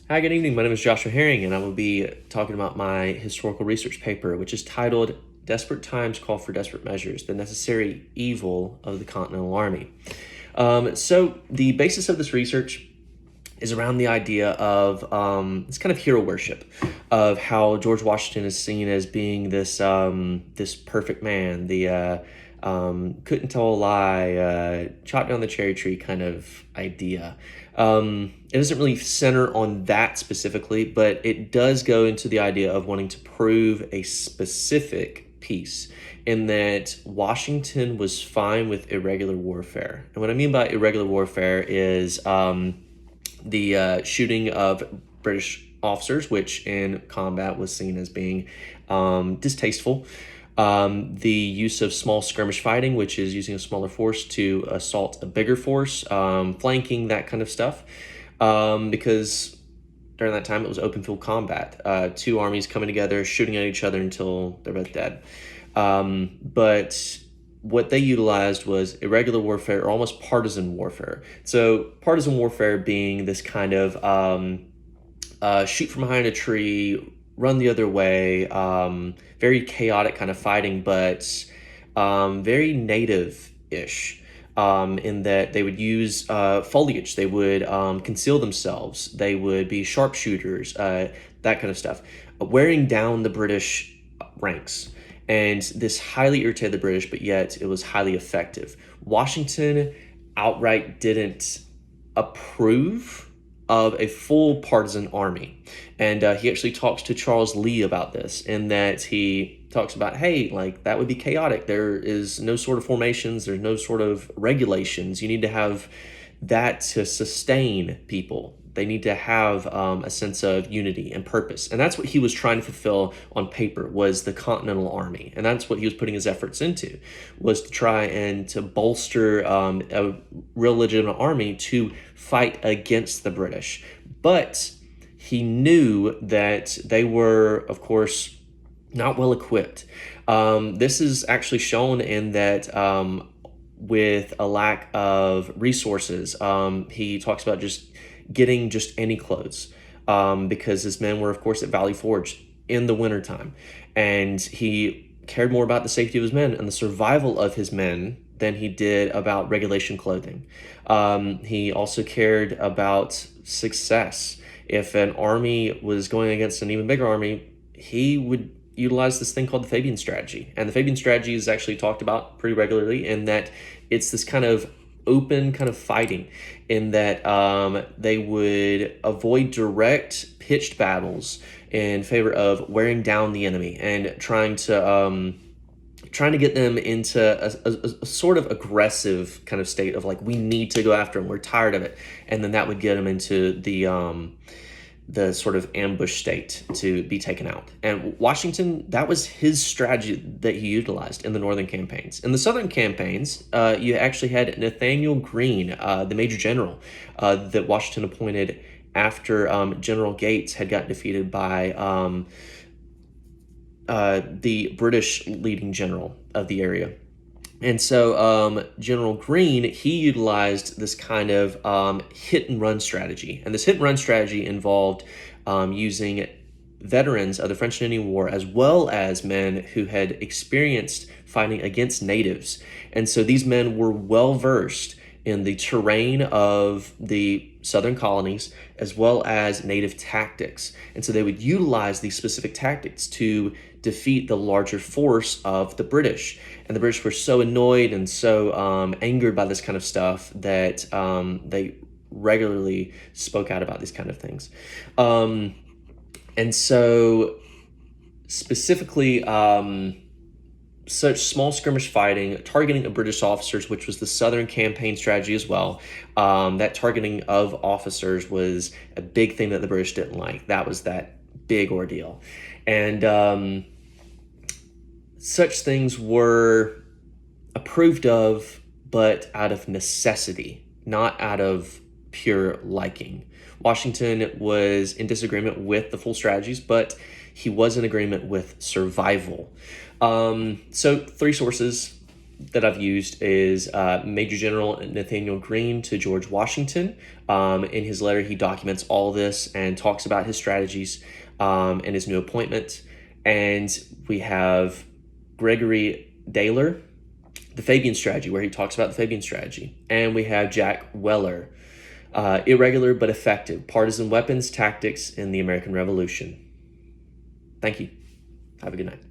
Hi, good evening. My name is Joshua Herring, and I will be talking about my historical research paper, which is titled Desperate Times Call for Desperate Measures, the Necessary Evil of the Continental Army. So the basis of this research is around the idea of this kind of hero worship, of how George Washington is seen as being this perfect man, the couldn't tell a lie, chop down the cherry tree kind of idea. It doesn't really center on that specifically, but it does go into the idea of wanting to prove a specific piece, in that Washington was fine with irregular warfare. And what I mean by irregular warfare is the shooting of British officers, which in combat was seen as being distasteful. The use of small skirmish fighting, which is using a smaller force to assault a bigger force, flanking, that kind of stuff. Because during that time it was open field combat, two armies coming together, shooting at each other until they're both dead. But what they utilized was irregular warfare, or almost partisan warfare. So partisan warfare being this kind of shoot from behind a tree, run the other way, very chaotic kind of fighting, but very native-ish, in that they would use foliage, they would conceal themselves, they would be sharpshooters, that kind of stuff, wearing down the British ranks. And this highly irritated the British, but yet it was highly effective. Washington outright didn't approve of a full partisan army. And he actually talks to Charles Lee about this, in that he talks about, hey, like, that would be chaotic. There is no sort of formations, there's no sort of regulations. You need to have that to sustain people. They need to have a sense of unity and purpose. And that's what he was trying to fulfill on paper, was the Continental Army. And that's what he was putting his efforts into, was to try and to bolster a real legitimate army to fight against the British. But he knew that they were, of course, not well equipped. This is actually shown in that with a lack of resources, he talks about just getting just any clothes, because his men were, of course, at Valley Forge in the wintertime. And he cared more about the safety of his men and the survival of his men than he did about regulation clothing. He also cared about success. If an army was going against an even bigger army, he would utilize this thing called the Fabian strategy. And the Fabian strategy is actually talked about pretty regularly, in that it's this kind of open kind of fighting, in that they would avoid direct pitched battles in favor of wearing down the enemy and trying to get them into a sort of aggressive kind of state of, like, we need to go after them, we're tired of it. And then that would get them into the sort of ambush state to be taken out. And Washington, that was his strategy that he utilized in the northern campaigns. In the southern campaigns, you actually had Nathaniel Greene, the major general that Washington appointed after General Gates had gotten defeated by the British leading general of the area. And so General Greene, he utilized this kind of hit and run strategy. And this hit and run strategy involved using veterans of the French and Indian War, as well as men who had experienced fighting against natives. And so these men were well versed in the terrain of the southern colonies, as well as native tactics. And so they would utilize these specific tactics to defeat the larger force of the British. And the British were so annoyed and so angered by this kind of stuff that they regularly spoke out about these kind of things. And so specifically, such small skirmish fighting, targeting of British officers, which was the Southern campaign strategy as well. That targeting of officers was a big thing that the British didn't like. That was that big ordeal. And such things were approved of, but out of necessity, not out of pure liking. Washington was in disagreement with the full strategies, but he was in agreement with survival. So 3 sources that I've used is Major General Nathaniel Greene to George Washington. In his letter, he documents all this and talks about his strategies and his new appointment. And we have Gregory Daler, the Fabian strategy, where he talks about the Fabian strategy. And we have Jack Weller, irregular but effective, partisan weapons, tactics in the American Revolution. Thank you. Have a good night.